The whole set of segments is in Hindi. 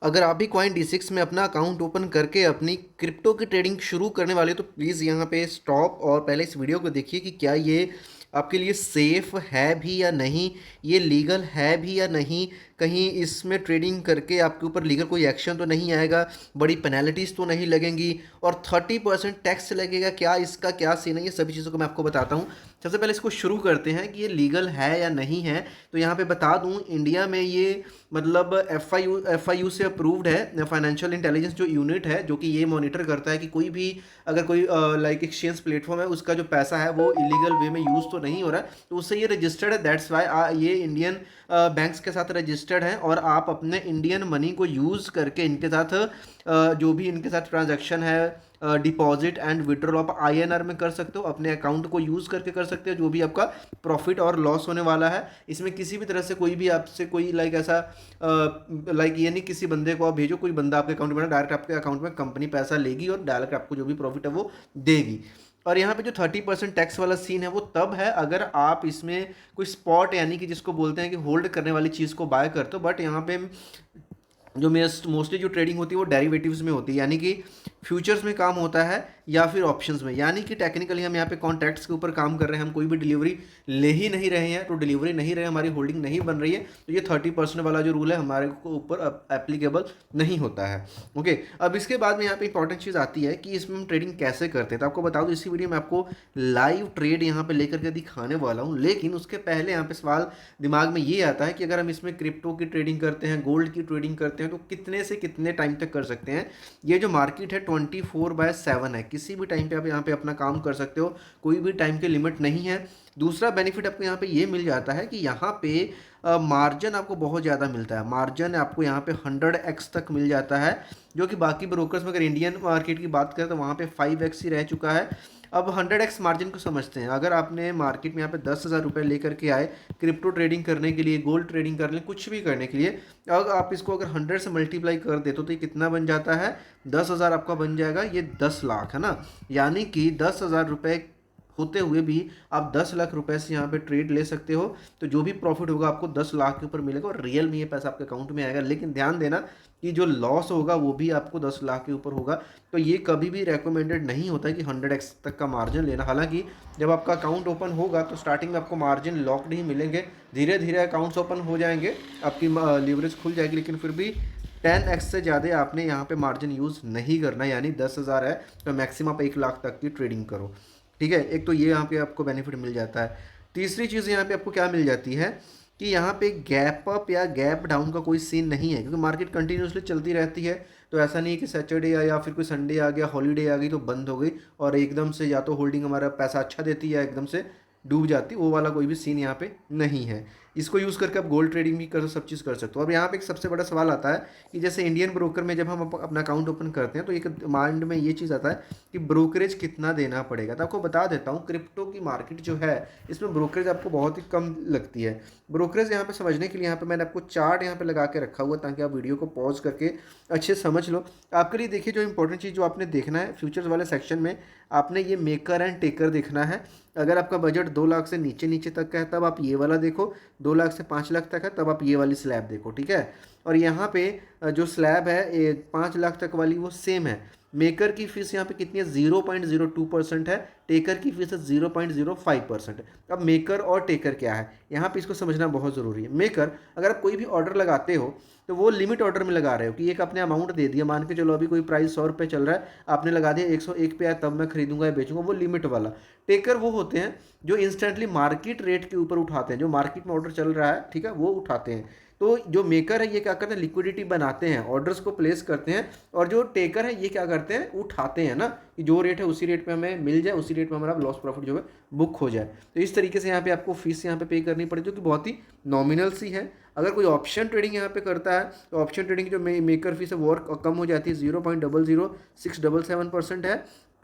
अगर आप भी कॉइन D6 में अपना अकाउंट ओपन करके अपनी क्रिप्टो की ट्रेडिंग शुरू करने वाले हो तो प्लीज़ यहाँ पे स्टॉप और पहले इस वीडियो को देखिए कि क्या ये आपके लिए सेफ़ है भी या नहीं, ये लीगल है भी या नहीं, कहीं इसमें ट्रेडिंग करके आपके ऊपर लीगल कोई एक्शन तो नहीं आएगा, बड़ी पेनल्टीज़ तो नहीं लगेंगी और 30% टैक्स लगेगा, क्या इसका क्या सीन है, ये सभी चीज़ों को मैं आपको बताता हूँ। सबसे पहले इसको शुरू करते हैं कि ये लीगल है या नहीं है। तो यहाँ पे बता दूँ, इंडिया में ये मतलब एफ आई यू से अप्रूव्ड है, फाइनेंशियल इंटेलिजेंस जो यूनिट है जो कि ये मॉनिटर करता है कि कोई भी अगर कोई लाइक एक्सचेंज प्लेटफॉर्म है उसका जो पैसा है वो इलीगल वे में यूज़ तो नहीं हो रहा है, तो उससे ये रजिस्टर्ड है। दैट्स वाई ये इंडियन बैंक्स के साथ रजिस्टर्ड है और आप अपने इंडियन मनी को यूज़ करके इनके साथ जो भी इनके साथ ट्रांजैक्शन है डिपॉजिट एंड विड्रॉल आप INR में कर सकते हो, अपने अकाउंट को यूज़ करके कर सकते हो। जो भी आपका प्रॉफिट और लॉस होने वाला है इसमें किसी भी तरह से कोई भी आपसे कोई लाइक ऐसा लाइक ये नहीं किसी बंदे को आप भेजो, कोई बंदा आपके अकाउंट में डायरेक्ट आपके अकाउंट में कंपनी पैसा लेगी और डायरेक्ट आपको जो भी प्रॉफिट है वो देगी। और यहाँ पे जो 30% टैक्स वाला सीन है वो तब है अगर आप इसमें कोई स्पॉट यानी कि जिसको बोलते हैं कि होल्ड करने वाली चीज़ को बाय करते हो। बट यहाँ पे जो मोस्टली जो ट्रेडिंग होती है वो डेरिवेटिव्स में होती है, यानी कि फ्यूचर्स में काम होता है या फिर ऑप्शंस में। यानी कि टेक्निकली हम यहाँ पे कॉन्ट्रैक्ट्स के ऊपर काम कर रहे हैं, हम कोई भी डिलीवरी ले ही नहीं रहे हैं, तो डिलीवरी नहीं रहे, हमारी होल्डिंग नहीं बन रही है, तो ये 30% वाला जो रूल है हमारे को ऊपर एप्लीकेबल नहीं होता है। ओके, अब इसके बाद में यहाँ पे इंपॉर्टेंट चीज़ आती है कि इसमें हम ट्रेडिंग कैसे करते हैं। तो आपको बता दूँ इसी वीडियो में आपको लाइव ट्रेड यहाँ पे लेकर के दिखाने वाला हूँ, लेकिन उसके पहले यहाँ पे सवाल दिमाग में ये आता है कि अगर हम इसमें क्रिप्टो की ट्रेडिंग करते हैं, गोल्ड की ट्रेडिंग करते हैं, तो कितने से कितने टाइम तक कर सकते हैं। ये जो मार्केट है 24/7 है, किसी भी टाइम पे आप यहाँ पे अपना काम कर सकते हो, कोई भी टाइम की लिमिट नहीं है। दूसरा बेनिफिट आपको यहाँ पे ये मिल जाता है कि यहाँ पे मार्जिन आपको बहुत ज़्यादा मिलता है। मार्जिन आपको यहाँ पे 100x तक मिल जाता है, जो कि बाकी ब्रोकर्स में अगर इंडियन मार्केट की बात करें तो वहाँ पे 5x ही रह चुका है। अब 100x मार्जिन को समझते हैं। अगर आपने मार्केट में यहाँ पे 10,000 रुपये लेकर के आए क्रिप्टो ट्रेडिंग करने के लिए, गोल्ड ट्रेडिंग करने कुछ भी करने के लिए, अगर आप इसको अगर 100 से मल्टीप्लाई कर देते तो ये कितना बन जाता है, 10,000 आपका बन जाएगा, ये 10 लाख है ना। यानी कि 10,000 रुपये होते हुए भी आप 10 लाख रुपए से यहाँ पे ट्रेड ले सकते हो। तो जो भी प्रॉफिट होगा आपको 10 लाख के ऊपर मिलेगा और रियल में ये पैसा आपके अकाउंट में आएगा। लेकिन ध्यान देना कि जो लॉस होगा वो भी आपको 10 लाख के ऊपर होगा। तो ये कभी भी रेकमेंडेड नहीं होता है कि 100x तक का मार्जिन लेना। हालांकि जब आपका अकाउंट ओपन होगा तो स्टार्टिंग में आपको मार्जिन लॉक्ड ही मिलेंगे, धीरे धीरे अकाउंट्स ओपन हो जाएंगे, आपकी लीवरेज खुल जाएगी, लेकिन फिर भी 10x से ज़्यादा आपने यहाँ पे मार्जिन यूज़ नहीं करना। यानी 10,000 है तो मैक्सिमम आप 1 लाख तक की ट्रेडिंग करो। ठीक है, एक तो ये यहाँ पे आपको बेनिफिट मिल जाता है। तीसरी चीज़ यहाँ पे आपको क्या मिल जाती है कि यहाँ पे गैप अप या गैप डाउन का कोई सीन नहीं है, क्योंकि मार्केट कंटिन्यूसली चलती रहती है। तो ऐसा नहीं है कि सैटरडे या फिर कोई संडे आ गया, हॉलीडे आ गई तो बंद हो गई और एकदम से या तो होल्डिंग हमारा पैसा अच्छा देती है या एकदम से डूब जाती, वो वाला कोई भी सीन यहाँ पे नहीं है। इसको यूज़ करके आप गोल्ड ट्रेडिंग भी कर सब चीज़ कर सकते हो। अब यहाँ पे एक सबसे बड़ा सवाल आता है कि जैसे इंडियन ब्रोकर में जब हम अपना अकाउंट ओपन करते हैं तो एक माइंड में ये चीज़ आता है कि ब्रोकरेज कितना देना पड़ेगा। तो आपको बता देता हूँ, क्रिप्टो की मार्केट जो है इसमें ब्रोकरेज आपको बहुत ही कम लगती है। ब्रोकरेज यहाँ पे समझने के लिए यहाँ पे मैंने आपको चार्ट यहाँ पे लगा के रखा हुआ ताकि आप वीडियो को पॉज करके अच्छे समझ लो। आपके लिए देखिए, जो इंपॉर्टेंट चीज़ जो आपने देखना है फ्यूचर्स वाले सेक्शन में, आपने ये मेकर एंड टेकर देखना है। अगर आपका बजट 2 लाख से नीचे नीचे तक का है तब आप ये वाला देखो, 2 लाख से 5 लाख तक है तब आप ये वाली स्लैब देखो। ठीक है, और यहाँ पे जो स्लैब है 5 लाख तक वाली वो सेम है। मेकर की फीस यहाँ पे कितनी है, 0.02% है, टेकर की फीस है 0.05%। अब मेकर और टेकर क्या है यहाँ पे, इसको समझना बहुत ज़रूरी है। मेकर, अगर आप कोई भी ऑर्डर लगाते हो तो वो लिमिट ऑर्डर में लगा रहे हो कि एक आपने अमाउंट दे दिया, मान के चलो अभी कोई प्राइस 100 रुपये चल रहा है, आपने लगा दिया 101 पे आया तब मैं खरीदूंगा या बेचूंगा, वो लिमिट वाला। टेकर वो होते हैं जो इंस्टेंटली मार्केट रेट के ऊपर उठाते हैं, जो मार्केट में ऑर्डर चल रहा है, ठीक है, वो उठाते हैं। तो जो मेकर है ये क्या करते हैं, लिक्विडिटी बनाते हैं, ऑर्डर्स को प्लेस करते हैं, और जो टेकर है ये क्या करते हैं, उठाते हैं ना, कि जो रेट है उसी रेट पे हमें मिल जाए, उसी रेट पे हमारा लॉस प्रॉफिट जो है बुक हो जाए। तो इस तरीके से यहाँ पे आपको फीस यहाँ पे करनी पड़ेगी, जो कि बहुत ही नॉमिनल सी है। अगर कोई ऑप्शन ट्रेडिंग यहाँ पे करता है तो ऑप्शन ट्रेडिंग जो मेकर फीस है वो और कम हो जाती है, 0.00677% है।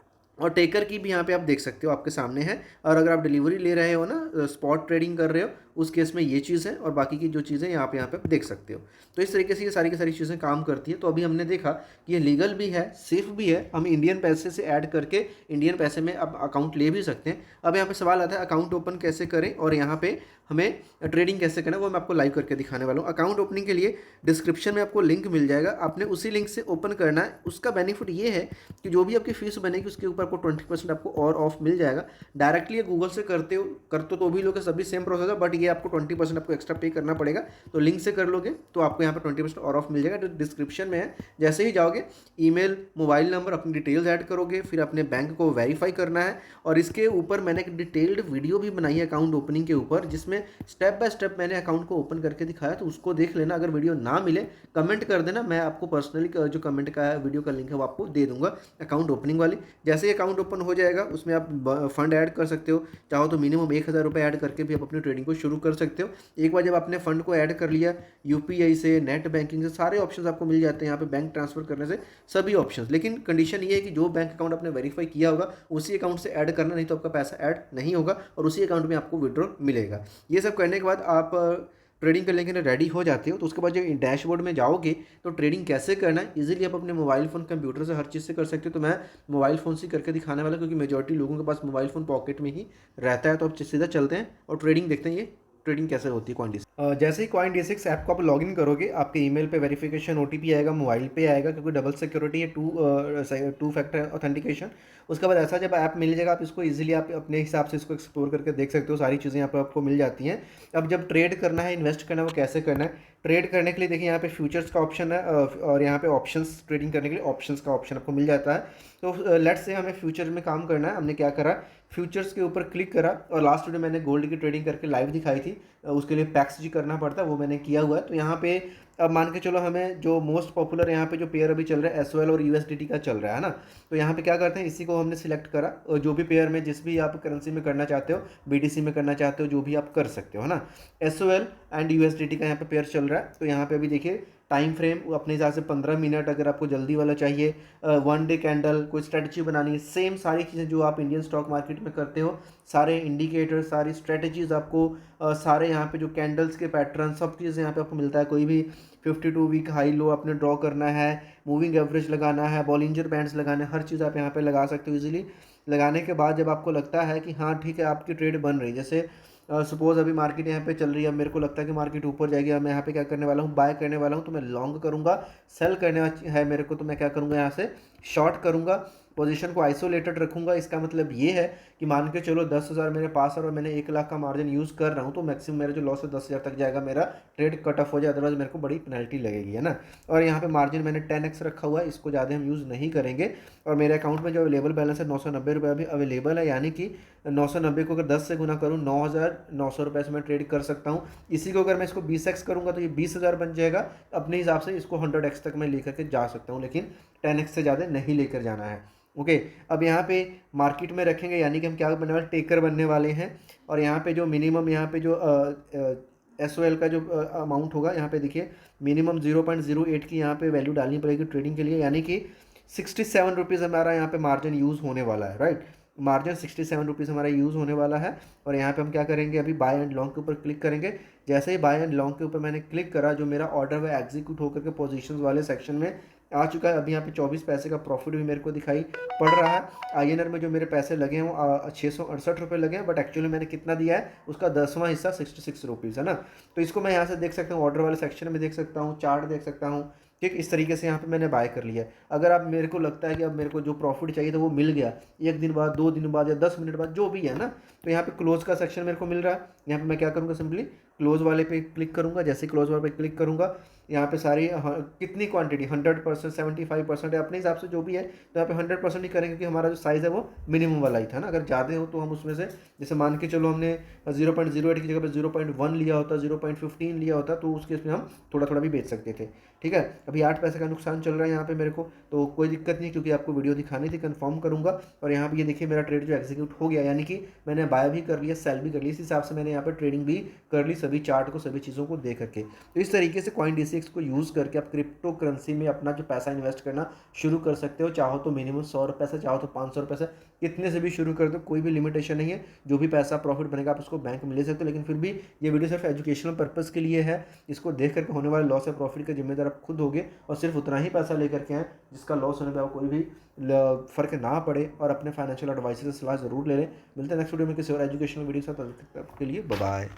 और टेकर की भी यहाँ पे आप देख सकते हो, आपके सामने है। और अगर आप डिलीवरी ले रहे हो ना, स्पॉट ट्रेडिंग कर रहे हो, उस केस में ये चीज़ है, और बाकी की जो चीज़ें यहाँ पे आप देख सकते हो। तो इस तरीके से ये सारी की सारी चीज़ें काम करती हैं। तो अभी हमने देखा कि ये लीगल भी है, सेफ़ भी है, हम इंडियन पैसे से ऐड करके इंडियन पैसे में अब अकाउंट ले भी सकते हैं। अब यहाँ पे सवाल आता है अकाउंट ओपन कैसे करें और यहाँ पे हमें ट्रेडिंग कैसे करना है, वो मैं आपको लाइव करके दिखाने वाला हूँ। अकाउंट ओपनिंग के लिए डिस्क्रिप्शन में आपको लिंक मिल जाएगा, आपने उसी लिंक से ओपन करना है। उसका बेनिफिट ये है कि जो भी आपकी फीस बनेगी उसके ऊपर आपको 20% आपको और ऑफ मिल जाएगा। डायरेक्टली ये गूगल से करते तो भी लोग सभी सेम प्रोसेस है, बट ये आपको 20% आपको एक्स्ट्रा पे करना पड़ेगा। तो लिंक से कर लोगे तो आपको यहाँ पर 20% और ऑफ मिल जाएगा, जो डिस्क्रिप्शन में है। जैसे ही जाओगे, ईमेल, मोबाइल नंबर, अपनी डिटेल्स ऐड करोगे, फिर अपने बैंक को वेरीफाई करना है। और इसके ऊपर मैंने एक डिटेल्ड वीडियो भी बनाई है अकाउंट ओपनिंग के ऊपर, जिसमें स्टेप बाय स्टेप मैंने अकाउंट को ओपन करके दिखाया। तो उसको देख लेना। अगर वीडियो ना मिले कमेंट कर देना, मैं आपको पर्सनली जो कमेंट का है वीडियो का लिंक है वो आपको दे दूंगा अकाउंट ओपनिंग वाली। जैसे ही अकाउंट ओपन हो जाएगा उसमें आप फंड ऐड कर सकते हो, चाहो तो मिनिमम 1000 रुपये ऐड करके भी आप अपनी ट्रेडिंग को शुरू कर सकते हो। एक बार जब आपने फंड को ऐड कर लिया, यूपीआई से, नेट बैंकिंग से सारे ऑप्शंस आपको मिल जाते हैं यहाँ पे, बैंक ट्रांसफर करने से सभी ऑप्शंस। लेकिन कंडीशन ये है कि जो बैंक अकाउंट आपने वेरीफाई किया होगा उसी अकाउंट से ऐड करना, नहीं तो आपका पैसा ऐड नहीं होगा और उसी अकाउंट में आपको विड्रॉल मिलेगा। ये सब करने के बाद आप ट्रेडिंग करने के लिए रेडी हो जाते हो। तो उसके बाद जब डैशबोर्ड में जाओगे तो ट्रेडिंग कैसे करना है इजीली आप अपने मोबाइल फ़ोन, कंप्यूटर से, हर चीज़ से कर सकते हो। तो मैं मोबाइल फ़ोन से करके दिखाने वाला, क्योंकि मेजॉरिटी लोगों के पास मोबाइल फ़ोन पॉकेट में ही रहता है। तो अब सीधा चलते हैं और ट्रेडिंग देखते हैं ये ट्रेडिंग कैसे होती है कॉइन। जैसे ही CoinDesk ऐप को आप लॉगिन करोगे, आपके ईमेल पे वेरिफिकेशन OTP आएगा, मोबाइल पे आएगा, क्योंकि डबल सिक्योरिटी है, टू फैक्टर ऑथेंटिकेशन। उसके बाद ऐसा जब ऐप मिल जाएगा, आप इसको इजीली आप अपने हिसाब से इसको एक्सप्लोर करके देख सकते हो। सारी चीज़ें यहाँ पर आपको मिल जाती हैं। अब जब ट्रेड करना है, इन्वेस्ट करना है, वो कैसे करना है। ट्रेड करने के लिए देखिए यहाँ पे फ्यूचर्स का ऑप्शन है, और यहाँ पे ऑप्शंस, ट्रेडिंग करने के लिए ऑप्शंस का ऑप्शन आपको मिल जाता है। तो लेट्स से हमें फ्यूचर में काम करना है। हमने क्या करा, फ्यूचर्स के ऊपर क्लिक करा, और लास्ट वीडियो मैंने गोल्ड की ट्रेडिंग करके लाइव दिखाई थी। उसके लिए पैक्स जी करना पड़ता है, वो मैंने किया हुआ है। तो यहाँ पे अब मान के चलो, हमें जो मोस्ट पॉपुलर यहाँ पे जो पेयर अभी चल रहा है SOL और USDT का चल रहा है ना। तो यहाँ पे क्या करते हैं, इसी को हमने सिलेक्ट करा, और जो भी पेयर में, जिस भी आप करेंसी में करना चाहते हो, BTC में करना चाहते हो, जो भी आप कर सकते हो, है ना। SOL एंड USDT का यहाँ पे पेयर चल रहा है। तो यहाँ पे अभी देखिए टाइम फ्रेम अपने हिसाब से 15 मिनट, अगर आपको जल्दी वाला चाहिए, 1 डे कैंडल, कोई स्ट्रेटजी बनानी है, सेम सारी चीज़ें जो आप इंडियन स्टॉक मार्केट में करते हो, सारे इंडिकेटर, सारी स्ट्रेटजीज आपको, सारे यहाँ पे जो कैंडल्स के पैटर्न, सब चीज़ें यहाँ पे आपको मिलता है। कोई भी 52 वीक हाई लो आपने ड्रॉ करना है, मूविंग एवरेज लगाना है, बॉलिंजर बैंड्स लगाना है, हर चीज़ आप यहाँ पे लगा सकते हो इजीली। लगाने के बाद जब आपको लगता है कि हाँ ठीक है, आपकी ट्रेड बन रही है, जैसे सपोज अभी मार्केट यहाँ पे चल रही है, अब मेरे को लगता है कि मार्केट ऊपर जाएगी, अब मैं यहाँ पे क्या करने वाला हूँ, बाय करने वाला हूँ। तो मैं लॉन्ग करूँगा, सेल करने है मेरे को, तो मैं क्या करूँगा, यहाँ से शॉर्ट करूँगा, पोजीशन को आइसोलेटेड रखूँगा। इसका मतलब ये है कि मान के चलो 10,000 मेरे पास है और मैंने 1 लाख का मार्जिन यूज़ कर रहा हूँ, तो मैक्सिमम मेरा जो लॉस है 10,000 तक जाएगा, मेरा ट्रेड कट ऑफ हो जाए, अदरवाइज मेरे को बड़ी पेनल्टी लगेगी, है ना। और यहाँ पे मार्जिन मैंने 10x रखा हुआ है, इसको ज़्यादा हम यूज़ नहीं करेंगे। और मेरे अकाउंट में जो अवेलेबल बैलेंस है 990 रुपये अभी अवेलेबल है, यानी कि 990 को अगर 10 से गुना करूँ, 9,900 रुपये से मैं ट्रेड कर सकता हूँ। इसी को अगर मैं इसको 20x करूँगा तो ये 20,000 बन जाएगा। अपने हिसाब से इसको 100x तक मैं लेकर के जा सकता हूँ, लेकिन 10x से ज़्यादा नहीं लेकर जाना है। ओके, अब यहाँ पे मार्केट में रखेंगे, यानी कि हम क्या बनने वाले, टेकर बनने वाले हैं। और यहाँ पे जो मिनिमम, यहाँ पे जो SOL का जो अमाउंट होगा, यहाँ पे देखिए मिनिमम 0.08 की यहाँ पे वैल्यू डालनी पड़ेगी ट्रेडिंग के लिए, यानी कि 67 रुपीज़ हमारा यहाँ पे मार्जिन यूज़ होने वाला है, राइट। मार्जिन 67 रुपीज़ हमारा यूज़ होने वाला है। और यहाँ पे हम क्या करेंगे, अभी बाय एंड लॉन्ग के ऊपर क्लिक करेंगे। जैसे ही बाय एंड लॉन्ग के ऊपर मैंने क्लिक करा, जो मेरा ऑर्डर है एग्जीक्यूट होकर के पोजीशंस वाले सेक्शन में आ चुका है। अभी यहाँ पे 24 पैसे का प्रॉफिट भी मेरे को दिखाई पड़ रहा है। INR में जो मेरे पैसे लगे हैं वो 668 रुपये लगे हैं, बट एक्चुअली मैंने कितना दिया है, उसका 10वां हिस्सा 66 रुपीज़ है ना। तो इसको मैं यहाँ से देख सकता हूँ, ऑर्डर वाले सेक्शन में देख सकता हूँ, चार्ट देख सकता हूँ, ठीक। इस तरीके से यहाँ पे मैंने बाय कर लिया है। अगर आप, मेरे को लगता है कि अब मेरे को जो प्रॉफिट चाहिए था वो मिल गया, 1 दिन बाद, 2 दिन बाद, या 10 मिनट बाद, जो भी है ना, तो यहाँ पे क्लोज का सेक्शन मेरे को मिल रहा है। यहाँ पे मैं क्या करूँगा, सिंपली क्लोज वाले पे क्लिक करूँगा। जैसे क्लोज वाले पे क्लिक करूँगा, यहाँ पे सारी कितनी क्वांटिटी, 100%, 75% है, अपने हिसाब से जो भी है। तो यहाँ पे 100% ही करेंगे, क्योंकि हमारा जो साइज़ है वो मिनिमम वाला ही था ना। अगर ज़्यादा हो तो हम उसमें से, जैसे मान के चलो हमने 0.08 की जगह पे 0.1 लिया होता, 0.15 लिया होता, तो उस केस में हम थोड़ा थोड़ा भी बेच सकते थे, ठीक है। अभी 8 पैसे का नुकसान चल रहा है यहाँ पे मेरे को, तो कोई दिक्कत नहीं, क्योंकि आपको वीडियो दिखानी थी, कंफर्म करूँगा। और यहाँ पे ये देखिए मेरा ट्रेड जो एग्जीक्यूट हो गया, यानी कि मैंने बाय भी कर लिया, सेल भी कर लिया। इस हिसाब से मैंने यहाँ पर ट्रेडिंग भी कर ली, सभी चार्ट को, सभी चीज़ों को देख करके। तो इस तरीके से CoinDesk ट्रिक्स को यूज़ करके आप क्रिप्टो करेंसी में अपना जो पैसा इन्वेस्ट करना शुरू कर सकते हो। चाहो तो मिनिमम 100 रुपये से, चाहो तो 500 रुपये से, कितने से भी शुरू कर दो, कोई भी लिमिटेशन नहीं है। जो भी पैसा प्रॉफिट बनेगा आप उसको बैंक में ले सकते हो। लेकिन फिर भी ये वीडियो सिर्फ एजुकेशनल पर्पज़ के लिए है। इसको देख करके होने वाले लॉस या प्रॉफिट का जिम्मेदार आप खुद होगे, और सिर्फ उतना ही पैसा लेकर के आएँ जिसका लॉस होने पर आपको कोई भी फ़र्क ना पड़े। और अपने फाइनेंशियल एडवाइजर से सलाह ज़रूर ले लें। मिलते हैं नेक्स्ट वीडियो में किसी और एजुकेशनल वीडियो के साथ। तब तक के लिए बाय बाय।